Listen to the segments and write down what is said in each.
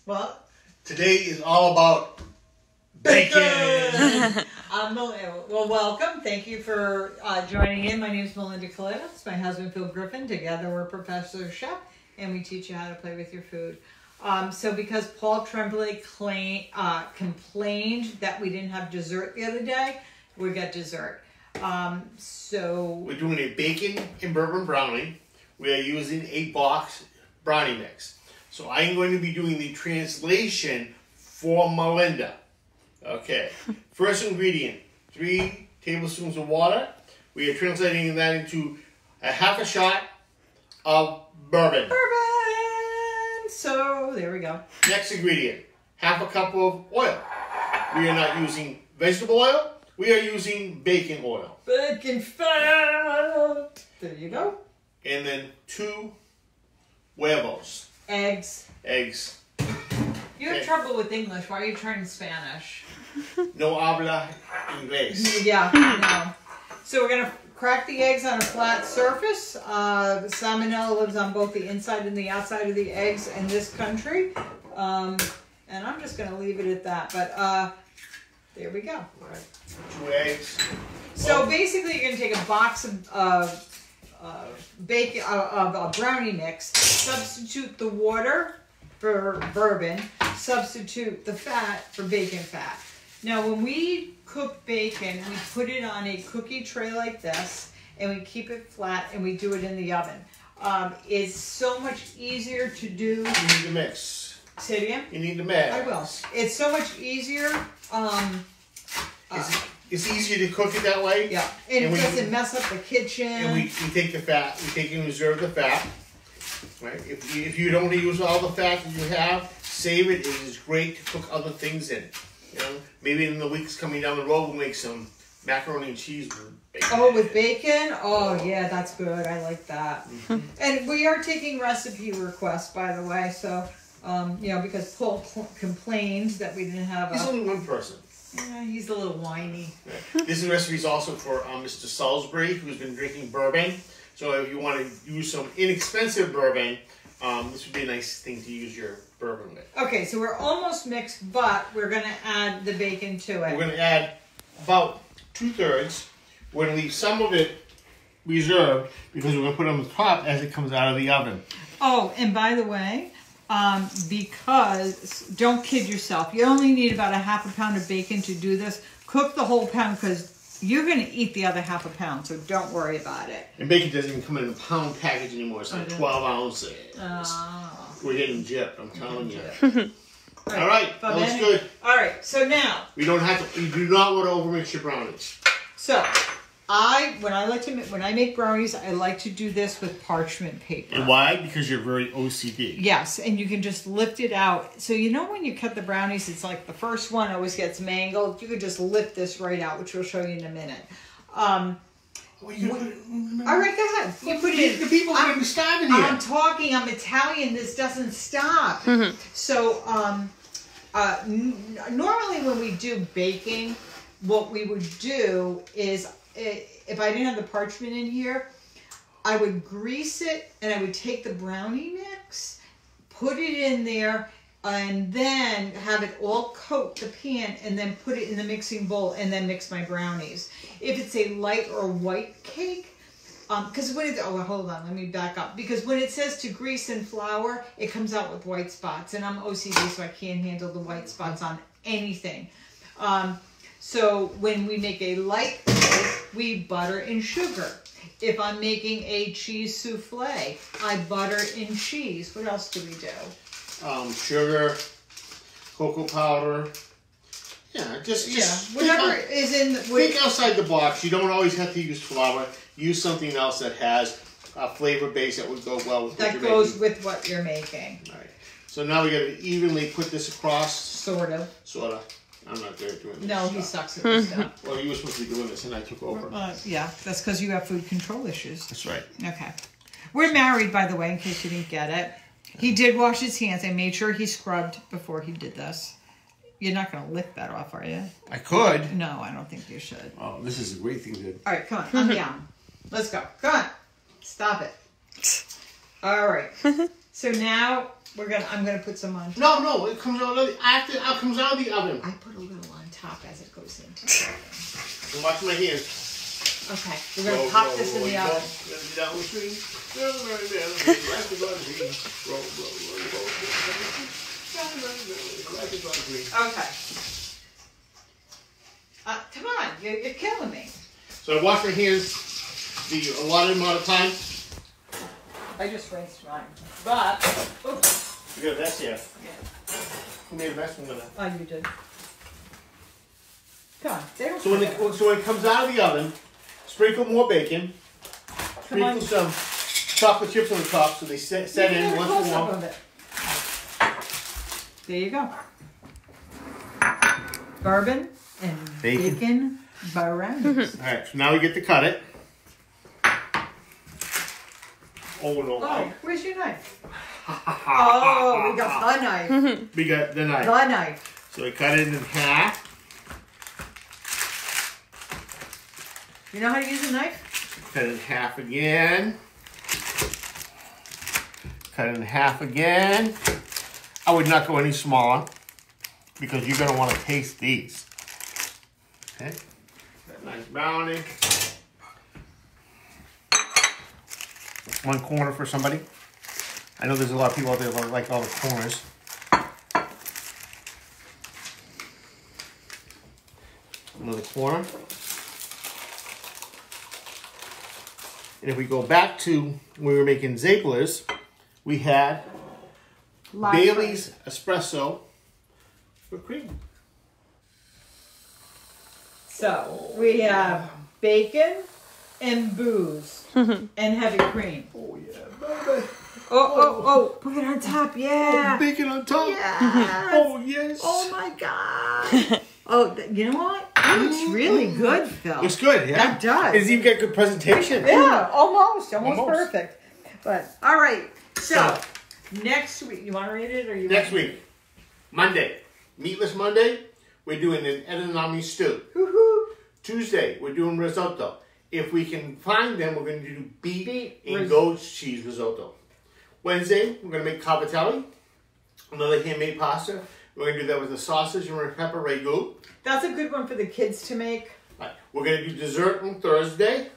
Well, today is all about bacon. Well, welcome. Thank you for joining in. My name is Melinda Coletta. It's my husband, Phil Griffin. Together, we're Professor Chef, and we teach you how to play with your food. So because Paul Tremblay complained that we didn't have dessert the other day, we got dessert. So we're doing a bacon and bourbon brownie. We are using a box brownie mix. So I'm going to be doing the translation for Melinda. Okay. First ingredient, 3 tablespoons of water. We are translating that into a half a shot of bourbon. So there we go. Next ingredient, half a cup of oil. We are not using vegetable oil. We are using bacon oil. Bacon fat. There you go. And then 2 huevos. Eggs. You have trouble with English. Why are you trying Spanish? No habla inglés. Yeah, no. So we're going to crack the eggs on a flat surface. The salmonella lives on both the inside and the outside of the eggs in this country. And I'm just going to leave it at that. But there we go. All right. 2 eggs. So basically you're going to take a box of bacon, of a brownie mix, substitute the water for bourbon, substitute the fat for bacon fat. Now when we cook bacon, we put it on a cookie tray like this, and we keep it flat, and we do it in the oven. It's so much easier to do. You need to mix. Say it again? You need to mix. I will. It's so much easier. It's easier to cook it that way. Yeah, and it doesn't mess up the kitchen. And we take the fat, we take and reserve the fat. Right? If you don't want to use all the fat that you have, save it. It is great to cook other things in. You know, maybe in the weeks coming down the road, we'll make some macaroni and cheese with bacon. Oh, with bacon? Oh, yeah, that's good. I like that. Mm-hmm. And we are taking recipe requests, by the way. So, you know, because Paul complains that we didn't have He's only one person. Yeah, he's a little whiny. Right. This recipe is also for Mr. Salisbury, who's been drinking bourbon. So if you want to use some inexpensive bourbon, this would be a nice thing to use your bourbon with. Okay, so we're almost mixed, but we're going to add the bacon to it. We're going to add about 2/3. We're going to leave some of it reserved because we're going to put it on the top as it comes out of the oven. Oh, and by the way, because don't kid yourself, you only need about a ½ pound of bacon to do this. Cook the whole pound because you're going to eat the other ½ pound, so don't worry about it. And bacon doesn't even come in a pound package anymore. It's like 12 ounces. We're getting gypped, I'm telling you. All right, that looks good. All right, so now We don't have to. You do not want to overmix your brownies. So when I make brownies, I like to do this with parchment paper. And why? Because you're very OCD. Yes, and you can just lift it out. So you know when you cut the brownies, it's like the first one always gets mangled. You could just lift this right out, which we'll show you in a minute. All right, go ahead. You put it in. The people are going to be starving here. I'm talking. I'm Italian. This doesn't stop. So normally when we do baking, what we would do is, if I didn't have the parchment in here, I would grease it and I would take the brownie mix, put it in there, and then have it all coat the pan and then put it in the mixing bowl and then mix my brownies. If it's a light or white cake, because when it, hold on, let me back up. Because when it says to grease and flour, it comes out with white spots, and I'm OCD, so I can't handle the white spots on anything. So when we make a light cake, we butter and sugar. If I'm making a cheese souffle, I butter and cheese. What else do we do? Sugar, cocoa powder. Yeah, just whatever is in. Think outside the box. You don't always have to use flour. Use something else that has a flavor base that would go well with what you're making. That goes with what you're making. All right. So now we got to evenly put this across. Sort of. I'm not good at doing this. No, he sucks at this stuff. Well, you were supposed to be doing this, and I took over. Yeah, that's because you have food control issues. That's right. Okay. We're married, by the way, in case you didn't get it. He did wash his hands. I made sure he scrubbed before he did this. You're not going to lick that off, are you? I could. No, I don't think you should. Oh, this is a great thing to do. All right, come on. I'm down. Let's go. Come on. Stop it. All right. So now I'm gonna put some on. No, it comes out of the, it comes out of the oven. I put a little on top as it goes in. I'm washing my hands. Okay, we're gonna pop this in the oven. Okay. Come on, you're killing me. So I wash my hands the allotted amount of time. I just rinsed mine, but oops. You got a mess here. Yeah. Who made a mess with that? Oh, you did. Come on, they don't. So when it comes out of the oven, sprinkle more bacon. Sprinkle some chocolate chips on the top so they set in once in a while. There you go. Bourbon and bacon brownies. All right, so now we get to cut it. Oh no! Oh, where's your knife? Oh, we got the knife. We got the knife. The knife. So we cut it in half. You know how to use a knife? Cut it in half again. Cut it in half again. I would not go any smaller because you're going to want to taste these. Okay. That nice brownie. One corner for somebody. I know there's a lot of people out there that like all the corners. Another corner. And if we go back to when we were making Zaplers, we had Bailey's espresso with cream. So we have bacon and booze and heavy cream. Oh yeah, baby. Oh, put it on top, yeah. Oh, bacon on top. Yes. Oh yes. Oh my God. Oh, you know what? It looks really good, Phil. Looks good, yeah. It does. It's even got good presentation. Yeah, almost perfect. But all right, so next week, you want to read it or you? Next week, Monday, Meatless Monday. We're doing an edamame stew. Woohoo! Tuesday, we're doing risotto. If we can find them, we're going to do beef and goat cheese risotto. Wednesday, we're going to make cavatelli, another handmade pasta. We're going to do that with a sausage and red pepper ragu. That's a good one for the kids to make. Right. We're going to do dessert on Thursday.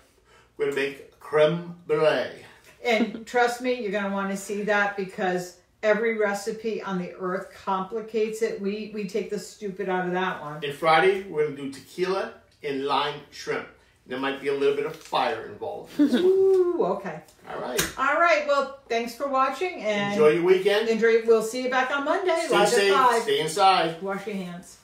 We're going to make creme brulee. And trust me, you're going to want to see that because every recipe on the earth complicates it. We take the stupid out of that one. And Friday, we're going to do tequila and lime shrimp. There might be a little bit of fire involved. Ooh, okay. All right. All right. Well, thanks for watching and enjoy your weekend. We'll see you back on Monday. Stay safe. Stay inside. Wash your hands.